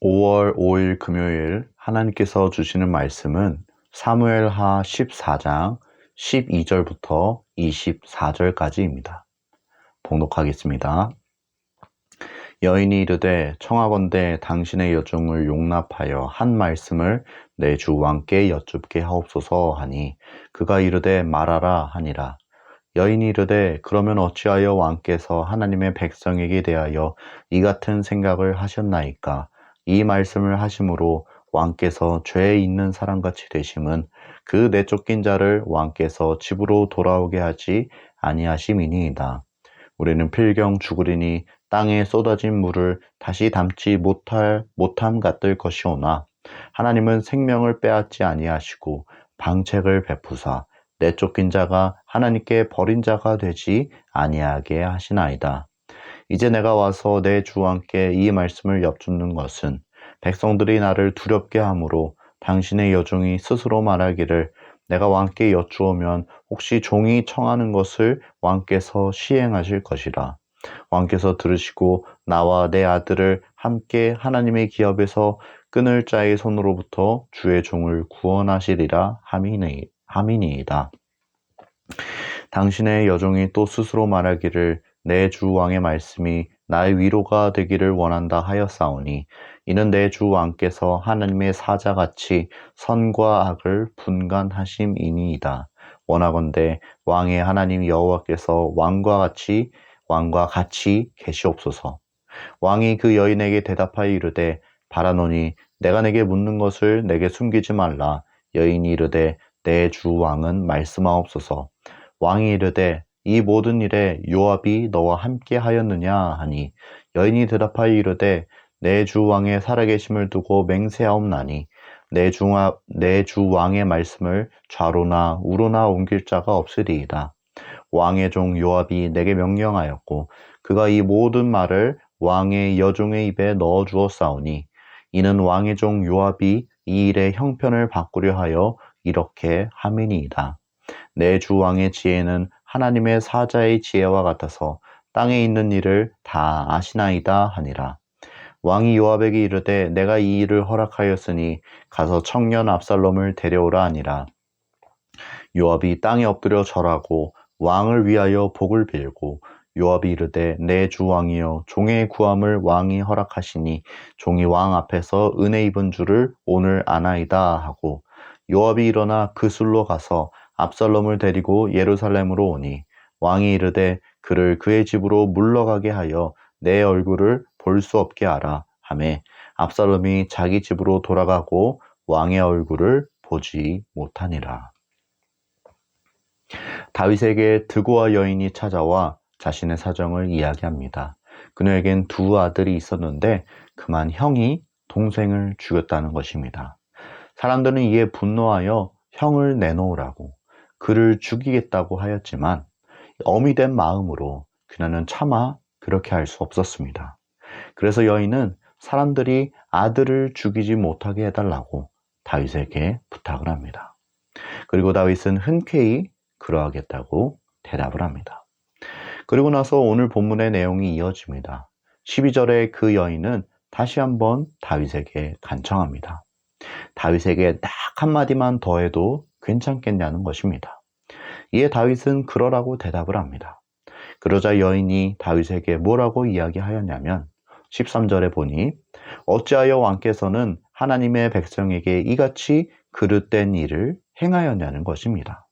5월 5일 금요일 하나님께서 주시는 말씀은 사무엘하 14장 12절부터 24절까지입니다. 봉독하겠습니다. 여인이 이르되 청하건대 당신의 여종을 용납하여 한 말씀을 내 주 왕께 여쭙게 하옵소서 하니 그가 이르되 말하라 하니라. 여인이 이르되 그러면 어찌하여 왕께서 하나님의 백성에게 대하여 이 같은 생각을 하셨나이까? 이 말씀을 하심으로 왕께서 죄 있는 사람같이 되심은 그 내쫓긴 자를 왕께서 집으로 돌아오게 하지 아니하심이니이다. 우리는 필경 죽으리니 땅에 쏟아진 물을 다시 담지 못함 같을 것이오나 하나님은 생명을 빼앗지 아니하시고 방책을 베푸사 내쫓긴 자가 하나님께 버린 자가 되지 아니하게 하시나이다. 이제 내가 와서 내 주 왕께 이 말씀을 여쭙는 것은 백성들이 나를 두렵게 하므로 당신의 여종이 스스로 말하기를 내가 왕께 여쭈오면 혹시 종이 청하는 것을 왕께서 시행하실 것이라. 왕께서 들으시고 나와 내 아들을 함께 하나님의 기업에서 끊을 자의 손으로부터 주의 종을 구원하시리라 함이니이다. 당신의 여종이 또 스스로 말하기를 내 주 왕의 말씀이 나의 위로가 되기를 원한다 하였사오니 이는 내 주 왕께서 하나님의 사자같이 선과 악을 분간하심이니이다. 원하건대 왕의 하나님 여호와께서 왕과 같이 계시옵소서. 왕이 그 여인에게 대답하여 이르되 바라노니 내가 내게 묻는 것을 내게 숨기지 말라. 여인이 이르되 내 주 왕은 말씀하옵소서. 왕이 이르되 이 모든 일에 요압이 너와 함께 하였느냐 하니 여인이 대답하여 이르되 내 주 왕의 살아계심을 두고 맹세하옵나니 내 주 왕의 말씀을 좌로나 우로나 옮길 자가 없으리이다. 왕의 종 요압이 내게 명령하였고 그가 이 모든 말을 왕의 여종의 입에 넣어 주었사오니 이는 왕의 종 요압이 이 일의 형편을 바꾸려 하여 이렇게 함이니이다. 내 주 왕의 지혜는 하나님의 사자의 지혜와 같아서 땅에 있는 일을 다 아시나이다 하니라. 왕이 요압에게 이르되 내가 이 일을 허락하였으니 가서 청년 압살롬을 데려오라 하니라. 요압이 땅에 엎드려 절하고 왕을 위하여 복을 빌고 요압이 이르되 내 주 왕이여 종의 구함을 왕이 허락하시니 종이 왕 앞에서 은혜 입은 줄을 오늘 아나이다 하고 요압이 일어나 그술로 가서 압살롬을 데리고 예루살렘으로 오니 왕이 이르되 그를 그의 집으로 물러가게 하여 내 얼굴을 볼 수 없게 하라 하매 압살롬이 자기 집으로 돌아가고 왕의 얼굴을 보지 못하니라. 다윗에게 드고아 여인이 찾아와 자신의 사정을 이야기합니다. 그녀에겐 두 아들이 있었는데 그만 형이 동생을 죽였다는 것입니다. 사람들은 이에 분노하여 형을 내놓으라고 그를 죽이겠다고 하였지만 어미된 마음으로 그녀는 차마 그렇게 할 수 없었습니다. 그래서 여인은 사람들이 아들을 죽이지 못하게 해달라고 다윗에게 부탁을 합니다. 그리고 다윗은 흔쾌히 그러하겠다고 대답을 합니다. 그리고 나서 오늘 본문의 내용이 이어집니다. 12절에 그 여인은 다시 한번 다윗에게 간청합니다. 다윗에게 딱 한마디만 더 해도 괜찮겠냐는 것입니다. 이에 다윗은 그러라고 대답을 합니다. 그러자 여인이 다윗에게 뭐라고 이야기하였냐면 13절에 보니 어찌하여 왕께서는 하나님의 백성에게 이같이 그릇된 일을 행하였냐는 것입니다.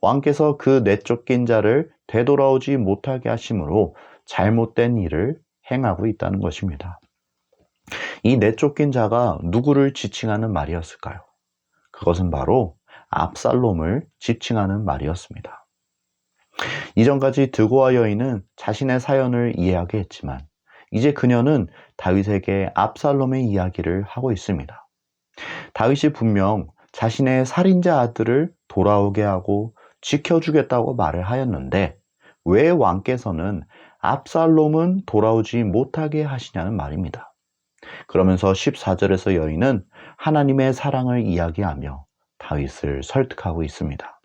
왕께서 그 내쫓긴 자를 되돌아오지 못하게 하심으로 잘못된 일을 행하고 있다는 것입니다. 이 내쫓긴 자가 누구를 지칭하는 말이었을까요? 그것은 바로 압살롬을 지칭하는 말이었습니다. 이전까지 드고아 여인은 자신의 사연을 이해하게 했지만 이제 그녀는 다윗에게 압살롬의 이야기를 하고 있습니다. 다윗이 분명 자신의 살인자 아들을 돌아오게 하고 지켜주겠다고 말을 하였는데 왜 왕께서는 압살롬은 돌아오지 못하게 하시냐는 말입니다. 그러면서 14절에서 여인은 하나님의 사랑을 이야기하며 다윗을 설득하고 있습니다.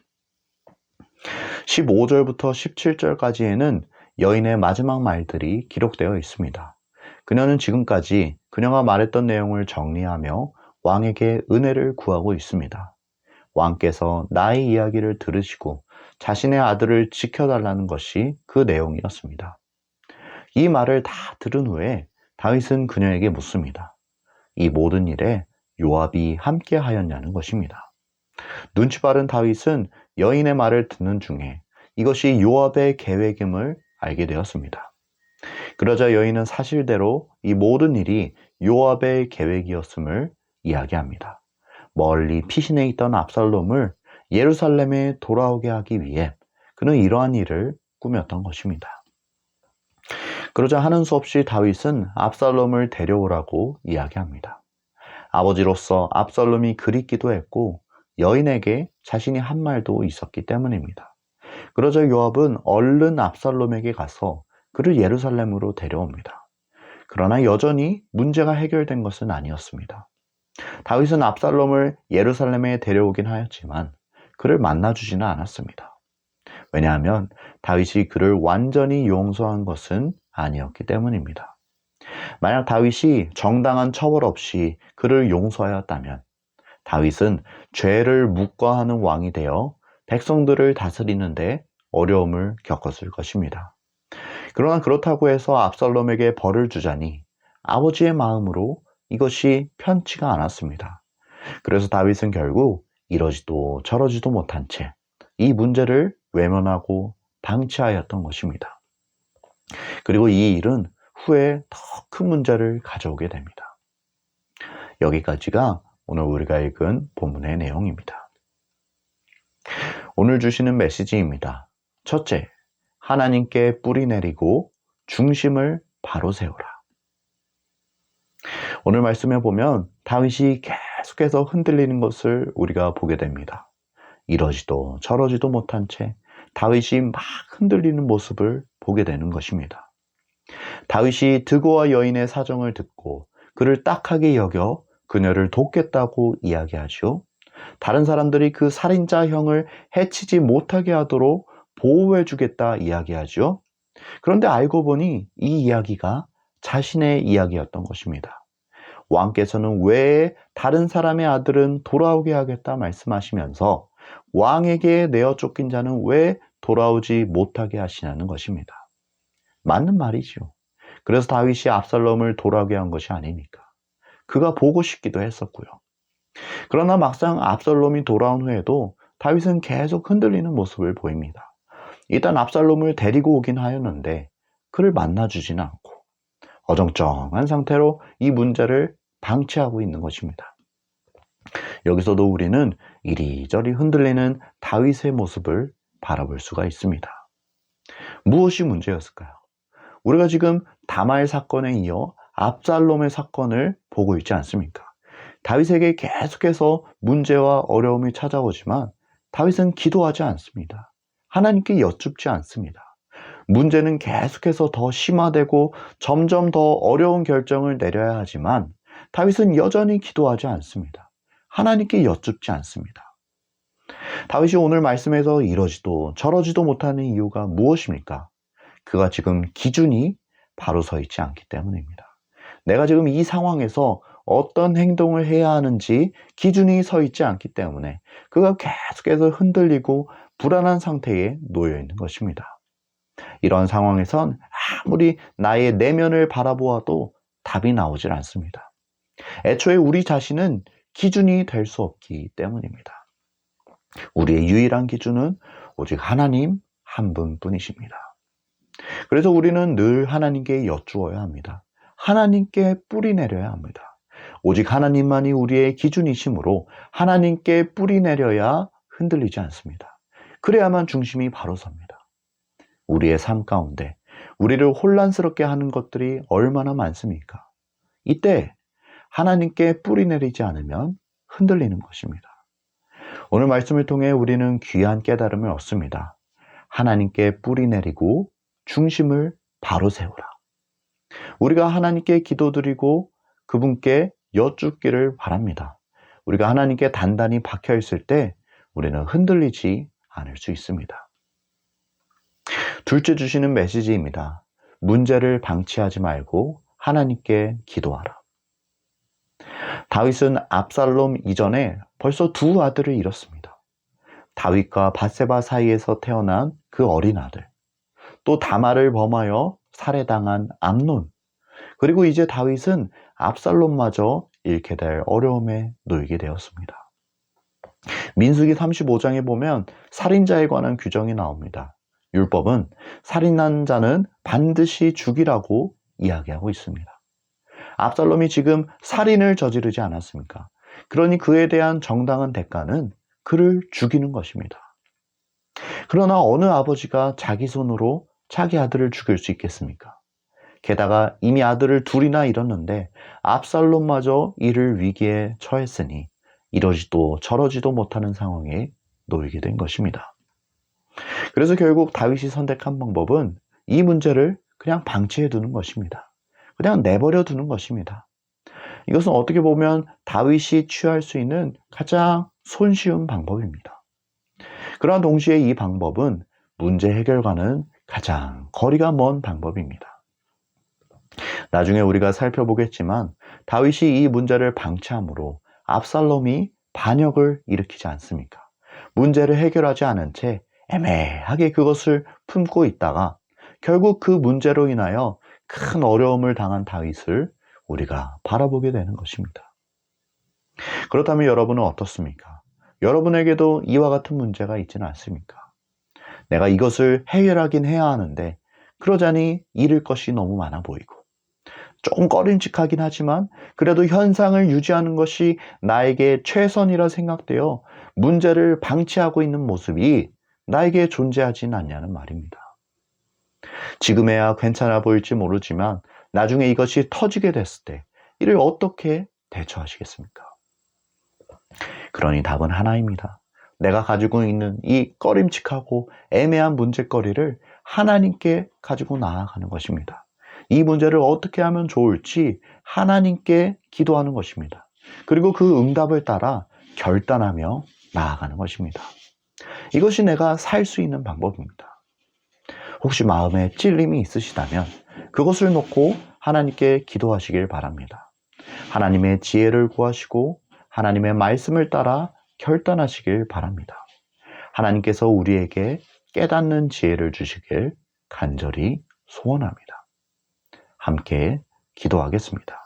15절부터 17절까지에는 여인의 마지막 말들이 기록되어 있습니다. 그녀는 지금까지 그녀가 말했던 내용을 정리하며 왕에게 은혜를 구하고 있습니다. 왕께서 나의 이야기를 들으시고 자신의 아들을 지켜달라는 것이 그 내용이었습니다. 이 말을 다 들은 후에 다윗은 그녀에게 묻습니다. 이 모든 일에 요압이 함께 하였냐는 것입니다. 눈치 빠른 다윗은 여인의 말을 듣는 중에 이것이 요압의 계획임을 알게 되었습니다. 그러자 여인은 사실대로 이 모든 일이 요압의 계획이었음을 이야기합니다. 멀리 피신해 있던 압살롬을 예루살렘에 돌아오게 하기 위해 그는 이러한 일을 꾸몄던 것입니다. 그러자 하는 수 없이 다윗은 압살롬을 데려오라고 이야기합니다. 아버지로서 압살롬이 그립기도 했고 여인에게 자신이 한 말도 있었기 때문입니다. 그러자 요압은 얼른 압살롬에게 가서 그를 예루살렘으로 데려옵니다. 그러나 여전히 문제가 해결된 것은 아니었습니다. 다윗은 압살롬을 예루살렘에 데려오긴 하였지만 그를 만나주지는 않았습니다. 왜냐하면 다윗이 그를 완전히 용서한 것은 아니었기 때문입니다. 만약 다윗이 정당한 처벌 없이 그를 용서하였다면 다윗은 죄를 묵과하는 왕이 되어 백성들을 다스리는데 어려움을 겪었을 것입니다. 그러나 그렇다고 해서 압살롬에게 벌을 주자니 아버지의 마음으로 이것이 편치가 않았습니다. 그래서 다윗은 결국 이러지도 저러지도 못한 채 이 문제를 외면하고 방치하였던 것입니다. 그리고 이 일은 후에 더 큰 문제를 가져오게 됩니다. 여기까지가 오늘 우리가 읽은 본문의 내용입니다. 오늘 주시는 메시지입니다. 첫째, 하나님께 뿌리 내리고 중심을 바로 세우라. 오늘 말씀에 보면 다윗이 계속해서 흔들리는 것을 우리가 보게 됩니다. 이러지도 저러지도 못한 채 다윗이 막 흔들리는 모습을 보게 되는 것입니다. 다윗이 드고와 여인의 사정을 듣고 그를 딱하게 여겨 그녀를 돕겠다고 이야기하죠. 다른 사람들이 그 살인자 형을 해치지 못하게 하도록 보호해주겠다 이야기하죠. 그런데 알고 보니 이 이야기가 자신의 이야기였던 것입니다. 왕께서는 왜 다른 사람의 아들은 돌아오게 하겠다 말씀하시면서 왕에게 내어 쫓긴 자는 왜 돌아오지 못하게 하시냐는 것입니다. 맞는 말이죠. 그래서 다윗이 압살롬을 돌아오게 한 것이 아니니까. 그가 보고 싶기도 했었고요. 그러나 막상 압살롬이 돌아온 후에도 다윗은 계속 흔들리는 모습을 보입니다. 일단 압살롬을 데리고 오긴 하였는데 그를 만나주지는 않고 어정쩡한 상태로 이 문제를 방치하고 있는 것입니다. 여기서도 우리는 이리저리 흔들리는 다윗의 모습을 바라볼 수가 있습니다. 무엇이 문제였을까요? 우리가 지금 다말 사건에 이어 압살롬의 사건을 보고 있지 않습니까? 다윗에게 계속해서 문제와 어려움이 찾아오지만 다윗은 기도하지 않습니다. 하나님께 여쭙지 않습니다. 문제는 계속해서 더 심화되고 점점 더 어려운 결정을 내려야 하지만 다윗은 여전히 기도하지 않습니다. 하나님께 여쭙지 않습니다. 다윗이 오늘 말씀에서 이러지도 저러지도 못하는 이유가 무엇입니까? 그가 지금 기준이 바로 서 있지 않기 때문입니다. 내가 지금 이 상황에서 어떤 행동을 해야 하는지 기준이 서 있지 않기 때문에 그가 계속해서 흔들리고 불안한 상태에 놓여 있는 것입니다. 이런 상황에선 아무리 나의 내면을 바라보아도 답이 나오질 않습니다. 애초에 우리 자신은 기준이 될 수 없기 때문입니다. 우리의 유일한 기준은 오직 하나님 한 분뿐이십니다. 그래서 우리는 늘 하나님께 여쭈어야 합니다. 하나님께 뿌리 내려야 합니다. 오직 하나님만이 우리의 기준이시므로 하나님께 뿌리 내려야 흔들리지 않습니다. 그래야만 중심이 바로 섭니다. 우리의 삶 가운데 우리를 혼란스럽게 하는 것들이 얼마나 많습니까? 이때 하나님께 뿌리 내리지 않으면 흔들리는 것입니다. 오늘 말씀을 통해 우리는 귀한 깨달음을 얻습니다. 하나님께 뿌리 내리고 중심을 바로 세우라. 우리가 하나님께 기도드리고 그분께 여쭙기를 바랍니다. 우리가 하나님께 단단히 박혀 있을 때 우리는 흔들리지 않을 수 있습니다. 둘째 주시는 메시지입니다. 문제를 방치하지 말고 하나님께 기도하라. 다윗은 압살롬 이전에 벌써 두 아들을 잃었습니다. 다윗과 밧세바 사이에서 태어난 그 어린 아들, 또 다말을 범하여 살해당한 암논, 그리고 이제 다윗은 압살롬마저 잃게 될 어려움에 놓이게 되었습니다. 민수기 35장에 보면 살인자에 관한 규정이 나옵니다. 율법은 살인한 자는 반드시 죽이라고 이야기하고 있습니다. 압살롬이 지금 살인을 저지르지 않았습니까? 그러니 그에 대한 정당한 대가는 그를 죽이는 것입니다. 그러나 어느 아버지가 자기 손으로 자기 아들을 죽일 수 있겠습니까? 게다가 이미 아들을 둘이나 잃었는데 압살롬마저 이를 위기에 처했으니 이러지도 저러지도 못하는 상황에 놓이게 된 것입니다. 그래서 결국 다윗이 선택한 방법은 이 문제를 그냥 방치해 두는 것입니다. 그냥 내버려 두는 것입니다. 이것은 어떻게 보면 다윗이 취할 수 있는 가장 손쉬운 방법입니다. 그러나 동시에 이 방법은 문제 해결과는 가장 거리가 먼 방법입니다. 나중에 우리가 살펴보겠지만 다윗이 이 문제를 방치함으로 압살롬이 반역을 일으키지 않습니까? 문제를 해결하지 않은 채 애매하게 그것을 품고 있다가 결국 그 문제로 인하여 큰 어려움을 당한 다윗을 우리가 바라보게 되는 것입니다. 그렇다면 여러분은 어떻습니까? 여러분에게도 이와 같은 문제가 있지는 않습니까? 내가 이것을 해결하긴 해야 하는데 그러자니 잃을 것이 너무 많아 보이고 조금 꺼림칙하긴 하지만 그래도 현상을 유지하는 것이 나에게 최선이라 생각되어 문제를 방치하고 있는 모습이 나에게 존재하진 않냐는 말입니다. 지금에야 괜찮아 보일지 모르지만 나중에 이것이 터지게 됐을 때 이를 어떻게 대처하시겠습니까? 그러니 답은 하나입니다. 내가 가지고 있는 이 꺼림칙하고 애매한 문제거리를 하나님께 가지고 나아가는 것입니다. 이 문제를 어떻게 하면 좋을지 하나님께 기도하는 것입니다. 그리고 그 응답을 따라 결단하며 나아가는 것입니다. 이것이 내가 살 수 있는 방법입니다. 혹시 마음에 찔림이 있으시다면 그것을 놓고 하나님께 기도하시길 바랍니다. 하나님의 지혜를 구하시고 하나님의 말씀을 따라 결단하시길 바랍니다. 하나님께서 우리에게 깨닫는 지혜를 주시길 간절히 소원합니다. 함께 기도하겠습니다.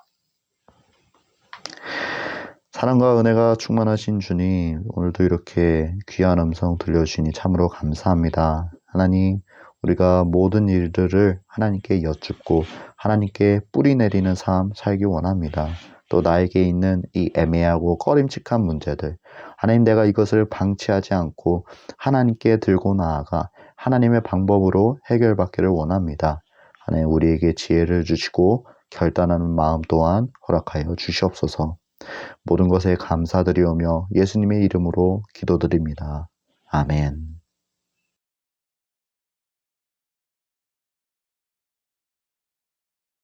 사랑과 은혜가 충만하신 주님, 오늘도 이렇게 귀한 음성 들려주시니 참으로 감사합니다. 하나님, 우리가 모든 일들을 하나님께 여쭙고 하나님께 뿌리 내리는 삶 살기 원합니다. 또 나에게 있는 이 애매하고 꺼림칙한 문제들, 하나님 내가 이것을 방치하지 않고 하나님께 들고 나아가 하나님의 방법으로 해결받기를 원합니다. 하나님 우리에게 지혜를 주시고 결단하는 마음 또한 허락하여 주시옵소서. 모든 것에 감사드리오며 예수님의 이름으로 기도드립니다. 아멘.